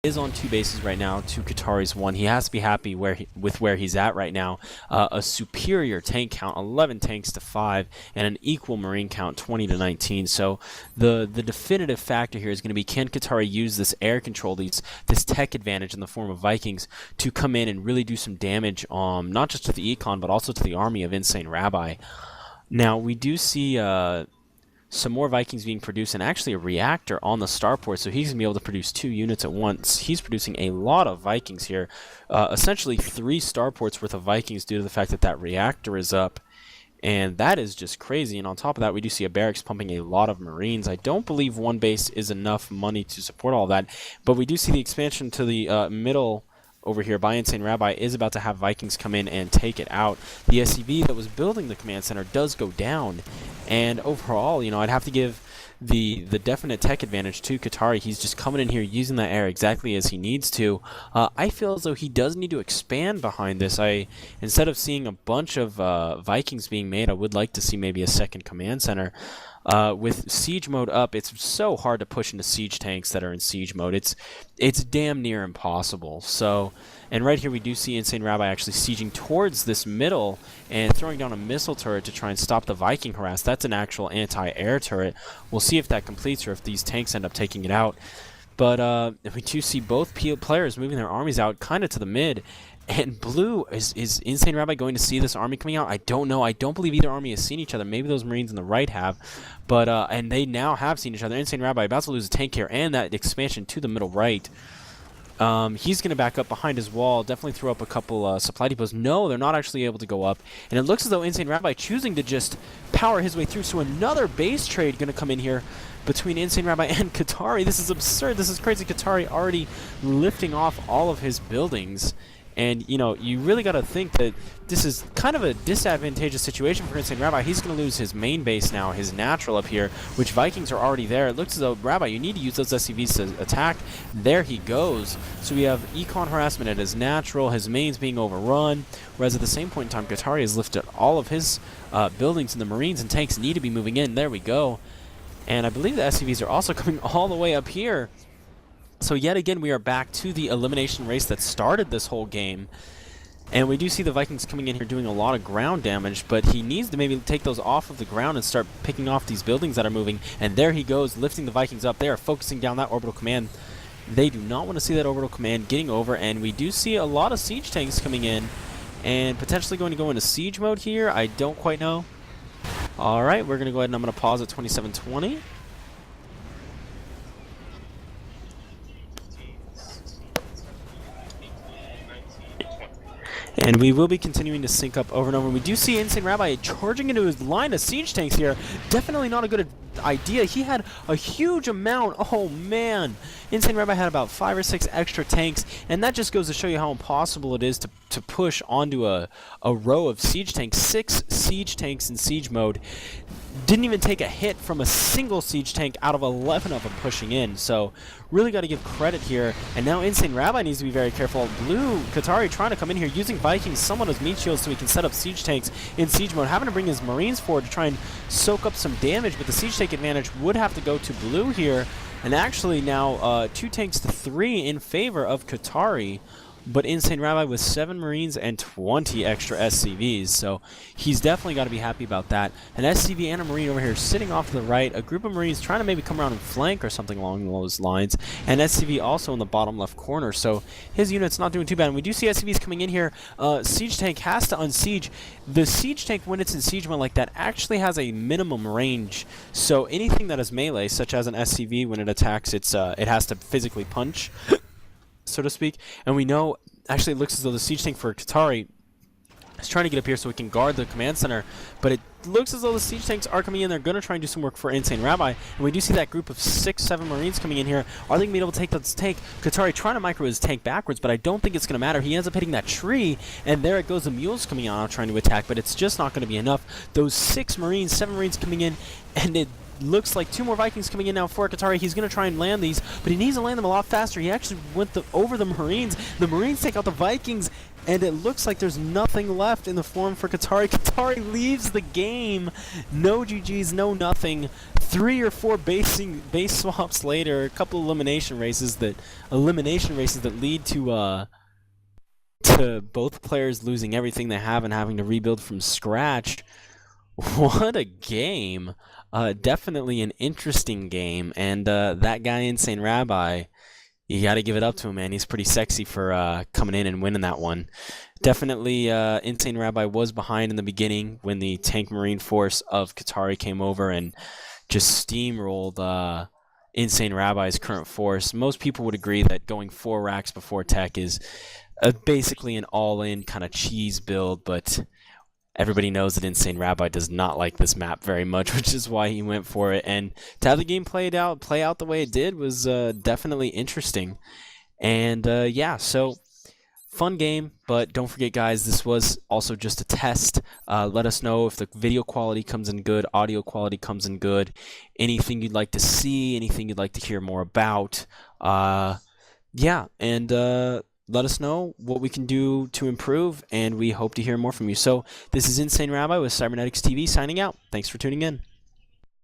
is on 2 bases right now to Katari's 1. He has to be happy with where he's at right now. A superior tank count, 11 tanks to 5, and an equal marine count, 20 to 19. So the definitive factor here is going to be, can Katari use this air control, this tech advantage in the form of Vikings to come in and really do some damage, not just to the econ, but also to the army of InsaneRabbi. Now, we do see some more Vikings being produced, and actually a reactor on the starport, so he's going to be able to produce 2 units at once. He's producing a lot of Vikings here, essentially 3 starports worth of Vikings due to the fact that that reactor is up, and that is just crazy. And on top of that, we do see a barracks pumping a lot of Marines. I don't believe 1 base is enough money to support all that, but we do see the expansion to the middle over here by InsaneRabbi is about to have Vikings come in and take it out. The SCV that was building the command center does go down, and overall, you know, I'd have to give the definite tech advantage to Katari. He's just coming in here using that air exactly as he needs to. I feel as though he does need to expand behind this. Instead of seeing a bunch of Vikings being made, I would like to see maybe a second command center. With siege mode up, it's so hard to push into siege tanks that are in siege mode. It's damn near impossible. So, and right here we do see InsaneRabbi actually sieging towards this middle and throwing down a missile turret to try and stop the Viking harass. That's an actual anti-air turret. We'll see if that completes or if these tanks end up taking it out. But we do see both players moving their armies out kind of to the mid. And blue, is InsaneRabbi going to see this army coming out? I don't know. I don't believe either army has seen each other. Maybe those Marines on the right have. But, and they now have seen each other. InsaneRabbi about to lose a tank here and that expansion to the middle right. He's going to back up behind his wall, definitely throw up a couple supply depots. No, they're not actually able to go up. And it looks as though InsaneRabbi choosing to just power his way through. So another base trade going to come in here between InsaneRabbi and Katari. This is absurd. This is crazy. Katari already lifting off all of his buildings. And, you know, you really got to think that this is kind of a disadvantageous situation for InsaneRabbi. He's going to lose his main base now, his natural up here, which Vikings are already there. It looks as though, Rabbi, you need to use those SCVs to attack. There he goes. So we have econ harassment at his natural, his mains being overrun, whereas at the same point in time, Katari has lifted all of his buildings, and the Marines and tanks need to be moving in. There we go. And I believe the SCVs are also coming all the way up here. So yet again, we are back to the elimination race that started this whole game. And we do see the Vikings coming in here doing a lot of ground damage, but he needs to maybe take those off of the ground and start picking off these buildings that are moving. And there he goes, lifting the Vikings up. They are focusing down that orbital command. They do not want to see that orbital command getting over, and we do see a lot of siege tanks coming in and potentially going to go into siege mode here. I don't quite know. All right, we're going to go ahead and I'm going to pause at 2720. And we will be continuing to sync up over and over. We do see InsaneRabbi charging into his line of siege tanks here. Definitely not a good idea. He had a huge amount. Oh, man. InsaneRabbi had about 5 or 6 extra tanks, and that just goes to show you how impossible it is to push onto a row of siege tanks. 6 siege tanks in siege mode. Didn't even take a hit from a single siege tank out of 11 of them pushing in. So really got to give credit here. And now InsaneRabbi needs to be very careful. Blue Katari trying to come in here using Vikings, someone as meat shields so he can set up siege tanks in siege mode. Having to bring his Marines forward to try and soak up some damage, but the siege tank advantage would have to go to blue here. And actually now 2 tanks to 3 in favor of Katari. But InsaneRabbi with 7 Marines and 20 extra SCVs, so he's definitely got to be happy about that. An SCV and a Marine over here sitting off to the right, a group of Marines trying to maybe come around and flank or something along those lines, and SCV also in the bottom left corner, so his unit's not doing too bad. And we do see SCVs coming in here. Siege tank has to unsiege. The siege tank, when it's in siege mode like that, actually has a minimum range, so anything that is melee, such as an SCV, when it attacks, it has to physically punch, so to speak. And we know, actually it looks as though the siege tank for Katari is trying to get up here so we can guard the command center, but it looks as though the siege tanks are coming in. They're going to try and do some work for InsaneRabbi, and we do see that group of 6-7 Marines coming in here. Are they going to be able to take this tank? Katari trying to micro his tank backwards, but I don't think it's going to matter. He ends up hitting that tree, and there it goes. The mules coming out trying to attack, but it's just not going to be enough. Those 6 Marines, 7 Marines coming in, and looks like 2 more Vikings coming in now for Katari. He's going to try and land these, but he needs to land them a lot faster. He actually went over the Marines. The Marines take out the Vikings, and it looks like there's nothing left in the form for Katari. Katari leaves the game. No GGs, no nothing. 3 or 4 base swaps later, a couple elimination races that lead to both players losing everything they have and having to rebuild from scratch. What a game. Definitely an interesting game. And that guy, InsaneRabbi, you got to give it up to him, man. He's pretty sexy for coming in and winning that one. Definitely, InsaneRabbi was behind in the beginning when the tank marine force of Katari came over and just steamrolled InsaneRabbi's current force. Most people would agree that going 4 racks before tech is basically an all-in kind of cheese build, but everybody knows that InsaneRabbi does not like this map very much, which is why he went for it. And to have the game play out the way it did was definitely interesting. And yeah, so fun game, but don't forget, guys, this was also just a test. Let us know if the video quality comes in good, audio quality comes in good, anything you'd like to see, anything you'd like to hear more about. Yeah, and let us know what we can do to improve, and we hope to hear more from you. So this is InsaneRabbi with CybernetixTV signing out. Thanks for tuning in.